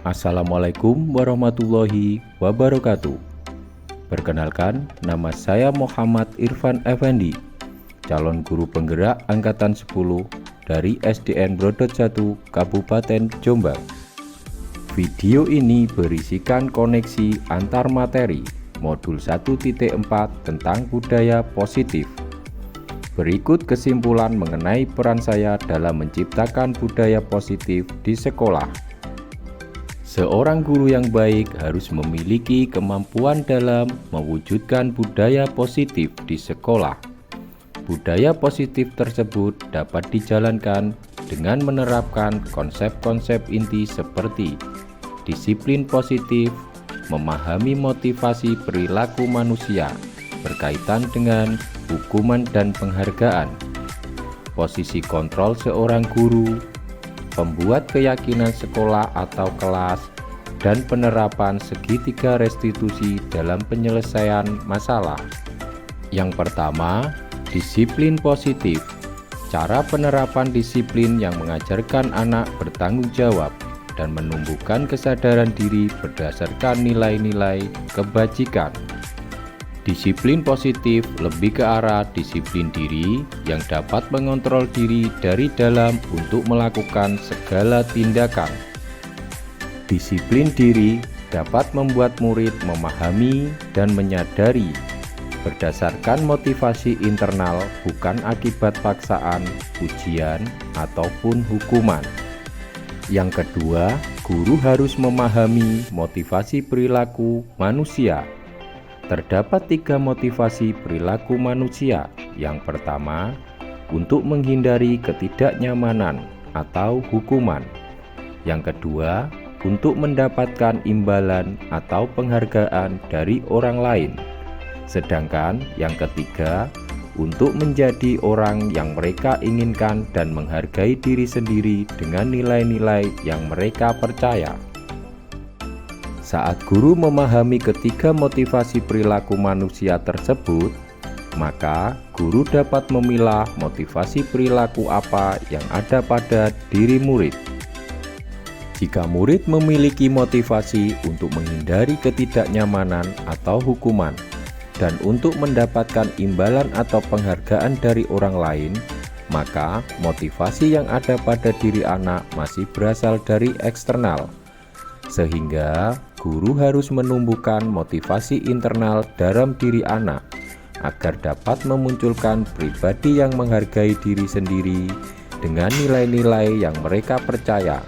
Assalamualaikum warahmatullahi wabarakatuh. Perkenalkan, nama saya Muhammad Irfan Effendi, calon guru penggerak Angkatan 10 dari SDN Brodot 1 Kabupaten Jombang. Video ini berisikan koneksi antar materi modul 1.4 tentang budaya positif. Berikut kesimpulan mengenai peran saya dalam menciptakan budaya positif di sekolah. Seorang guru yang baik harus memiliki kemampuan dalam mewujudkan budaya positif di sekolah. Budaya positif tersebut dapat dijalankan dengan menerapkan konsep-konsep inti seperti disiplin positif, memahami motivasi perilaku manusia berkaitan dengan hukuman dan penghargaan, posisi kontrol seorang guru, pembuat keyakinan sekolah atau kelas, dan penerapan segitiga restitusi dalam penyelesaian masalah. Yang pertama, disiplin positif. Cara penerapan disiplin yang mengajarkan anak bertanggung jawab dan menumbuhkan kesadaran diri berdasarkan nilai-nilai kebajikan. Disiplin positif lebih ke arah disiplin diri yang dapat mengontrol diri dari dalam untuk melakukan segala tindakan. Disiplin diri dapat membuat murid memahami dan menyadari berdasarkan motivasi internal, bukan akibat paksaan, ujian, ataupun hukuman. Yang kedua, guru harus memahami motivasi perilaku manusia. Terdapat 3 motivasi perilaku manusia. Yang pertama, untuk menghindari ketidaknyamanan atau hukuman. Yang kedua, untuk mendapatkan imbalan atau penghargaan dari orang lain. Sedangkan yang ketiga, untuk menjadi orang yang mereka inginkan dan menghargai diri sendiri dengan nilai-nilai yang mereka percaya. Saat guru memahami ketiga motivasi perilaku manusia tersebut, maka guru dapat memilah motivasi perilaku apa yang ada pada diri murid. Jika murid memiliki motivasi untuk menghindari ketidaknyamanan atau hukuman dan untuk mendapatkan imbalan atau penghargaan dari orang lain, maka motivasi yang ada pada diri anak masih berasal dari eksternal. Sehingga guru harus menumbuhkan motivasi internal dalam diri anak agar dapat memunculkan pribadi yang menghargai diri sendiri dengan nilai-nilai yang mereka percaya.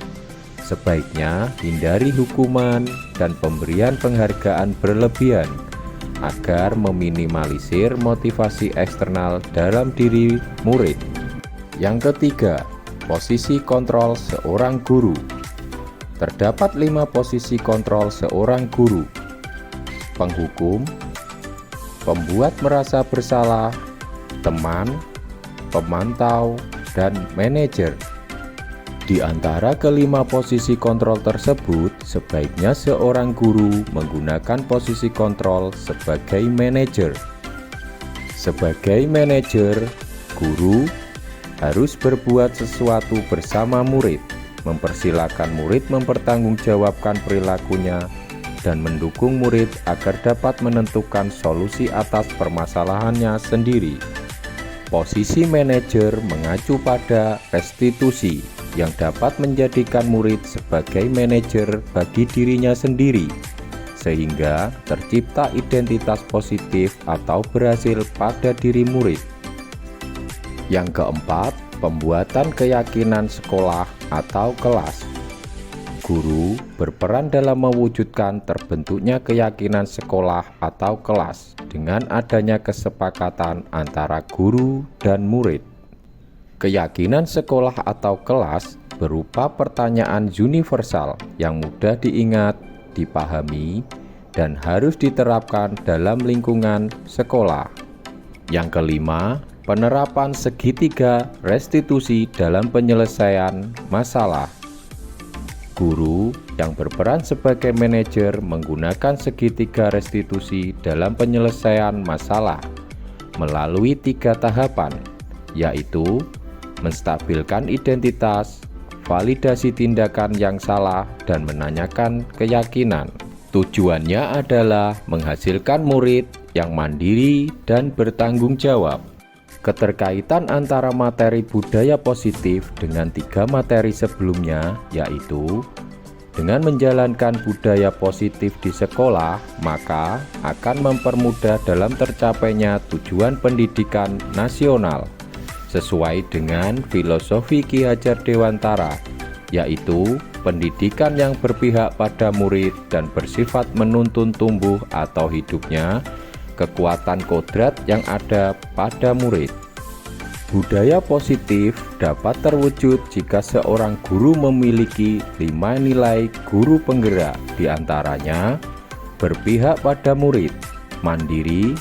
Sebaiknya hindari hukuman dan pemberian penghargaan berlebihan agar meminimalisir motivasi eksternal dalam diri murid. Yang ketiga, posisi kontrol seorang guru. Terdapat 5 posisi kontrol seorang guru: penghukum, pembuat merasa bersalah, teman, pemantau, dan manajer. Di antara kelima posisi kontrol tersebut, sebaiknya seorang guru menggunakan posisi kontrol sebagai manajer. Sebagai manajer, guru harus berbuat sesuatu bersama murid, mempersilahkan murid mempertanggungjawabkan perilakunya, dan mendukung murid agar dapat menentukan solusi atas permasalahannya sendiri. Posisi manajer mengacu pada restitusi yang dapat menjadikan murid sebagai manajer bagi dirinya sendiri, sehingga tercipta identitas positif atau berhasil pada diri murid. Yang keempat, pembuatan keyakinan sekolah atau kelas. Guru berperan dalam mewujudkan terbentuknya keyakinan sekolah atau kelas dengan adanya kesepakatan antara guru dan murid. Keyakinan sekolah atau kelas berupa pertanyaan universal yang mudah diingat, dipahami, dan harus diterapkan dalam lingkungan sekolah. Yang kelima, penerapan segitiga restitusi dalam penyelesaian masalah. Guru yang berperan sebagai manajer menggunakan segitiga restitusi dalam penyelesaian masalah melalui 3 tahapan, yaitu menstabilkan identitas, validasi tindakan yang salah, dan menanyakan keyakinan. Tujuannya adalah menghasilkan murid yang mandiri dan bertanggung jawab. Keterkaitan antara materi budaya positif dengan 3 materi sebelumnya, yaitu dengan menjalankan budaya positif di sekolah, maka akan mempermudah dalam tercapainya tujuan pendidikan nasional sesuai dengan filosofi Ki Hajar Dewantara, yaitu pendidikan yang berpihak pada murid dan bersifat menuntun tumbuh atau hidupnya kekuatan kodrat yang ada pada murid. Budaya positif dapat terwujud jika seorang guru memiliki 5 nilai guru penggerak, diantaranya berpihak pada murid, mandiri,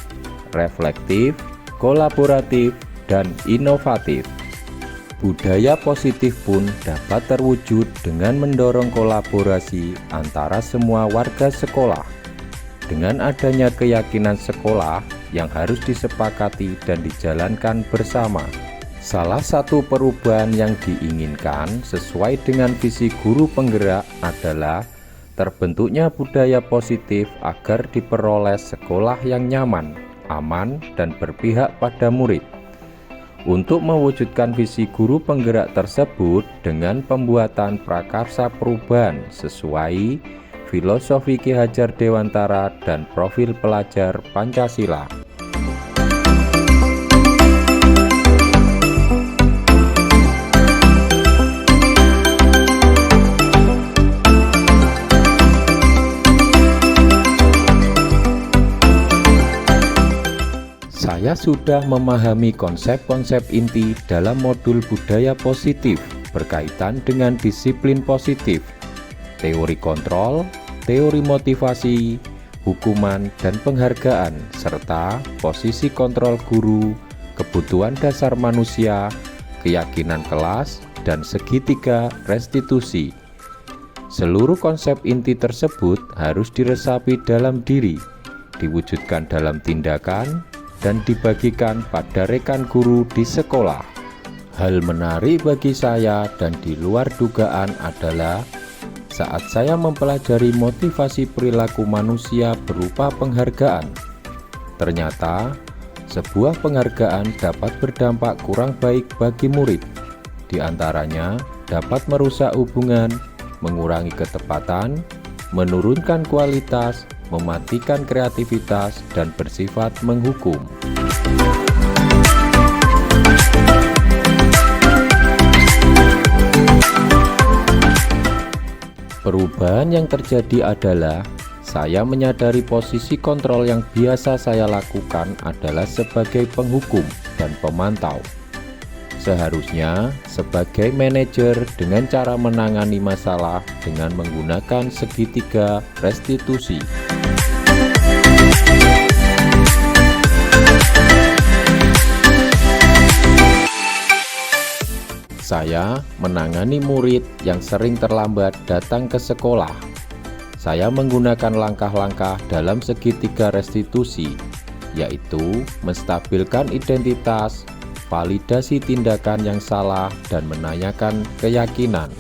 reflektif, kolaboratif, dan inovatif. Budaya positif pun dapat terwujud dengan mendorong kolaborasi antara semua warga sekolah. Dengan adanya keyakinan sekolah yang harus disepakati dan dijalankan bersama. Salah satu perubahan yang diinginkan sesuai dengan visi guru penggerak adalah terbentuknya budaya positif agar diperoleh sekolah yang nyaman, aman, dan berpihak pada murid. Untuk mewujudkan visi guru penggerak tersebut dengan pembuatan prakarsa perubahan sesuai filosofi Ki Hajar Dewantara dan profil pelajar Pancasila. Saya sudah memahami konsep-konsep inti dalam modul budaya positif berkaitan dengan disiplin positif, teori kontrol, teori motivasi, hukuman dan penghargaan, serta posisi kontrol guru, kebutuhan dasar manusia, keyakinan kelas, dan segitiga restitusi. Seluruh konsep inti tersebut harus diresapi dalam diri, diwujudkan dalam tindakan, dan dibagikan pada rekan guru di sekolah. Hal menarik bagi saya dan di luar dugaan adalah saat saya mempelajari motivasi perilaku manusia berupa penghargaan. Ternyata, sebuah penghargaan dapat berdampak kurang baik bagi murid. Di antaranya, dapat merusak hubungan, mengurangi ketepatan, menurunkan kualitas, mematikan kreativitas, dan bersifat menghukum. Perubahan yang terjadi adalah saya menyadari posisi kontrol yang biasa saya lakukan adalah sebagai penghukum dan pemantau. Seharusnya sebagai manajer dengan cara menangani masalah dengan menggunakan segitiga restitusi. Saya menangani murid yang sering terlambat datang ke sekolah. Saya menggunakan langkah-langkah dalam segitiga restitusi, yaitu menstabilkan identitas, validasi tindakan yang salah, dan menanyakan keyakinan.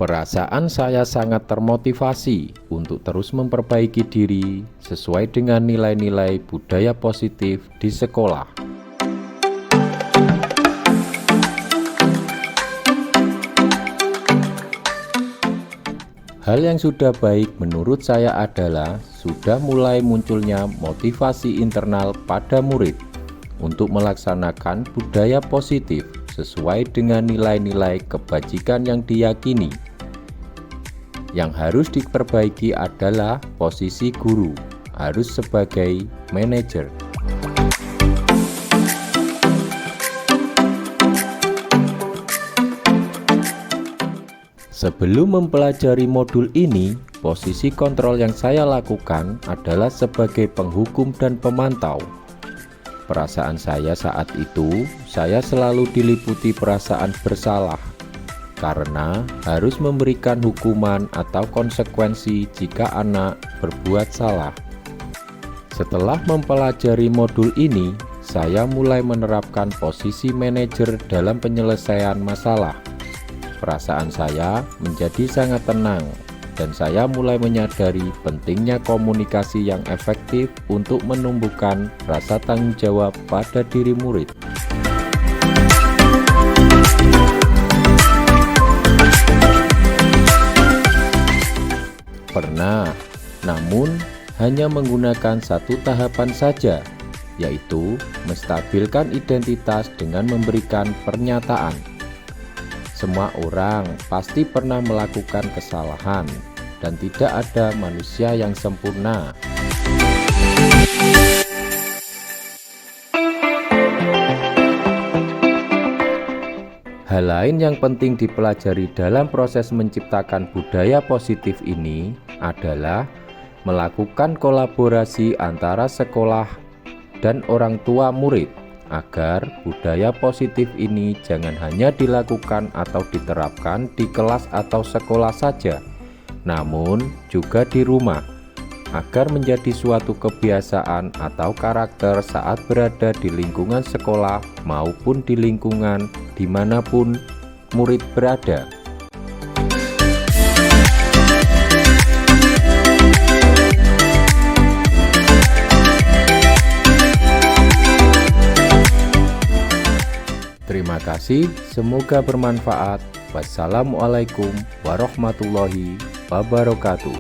Perasaan saya sangat termotivasi untuk terus memperbaiki diri sesuai dengan nilai-nilai budaya positif di sekolah. Hal yang sudah baik menurut saya adalah sudah mulai munculnya motivasi internal pada murid untuk melaksanakan budaya positif sesuai dengan nilai-nilai kebajikan yang diyakini. Yang harus diperbaiki adalah posisi guru, harus sebagai manajer. Sebelum mempelajari modul ini, posisi kontrol yang saya lakukan adalah sebagai penghukum dan pemantau. Perasaan saya saat itu, saya selalu diliputi perasaan bersalah karena harus memberikan hukuman atau konsekuensi jika anak berbuat salah. Setelah mempelajari modul ini, saya mulai menerapkan posisi manajer dalam penyelesaian masalah. Perasaan saya menjadi sangat tenang, dan saya mulai menyadari pentingnya komunikasi yang efektif untuk menumbuhkan rasa tanggung jawab pada diri murid. Pernah, namun hanya menggunakan satu tahapan saja, yaitu menstabilkan identitas dengan memberikan pernyataan. Semua orang pasti pernah melakukan kesalahan, dan tidak ada manusia yang sempurna. Hal lain yang penting dipelajari dalam proses menciptakan budaya positif ini adalah melakukan kolaborasi antara sekolah dan orang tua murid, agar budaya positif ini jangan hanya dilakukan atau diterapkan di kelas atau sekolah saja, namun juga di rumah, agar menjadi suatu kebiasaan atau karakter saat berada di lingkungan sekolah maupun di lingkungan dimanapun murid berada. Terima kasih, semoga bermanfaat. Wassalamualaikum warahmatullahi wabarakatuh.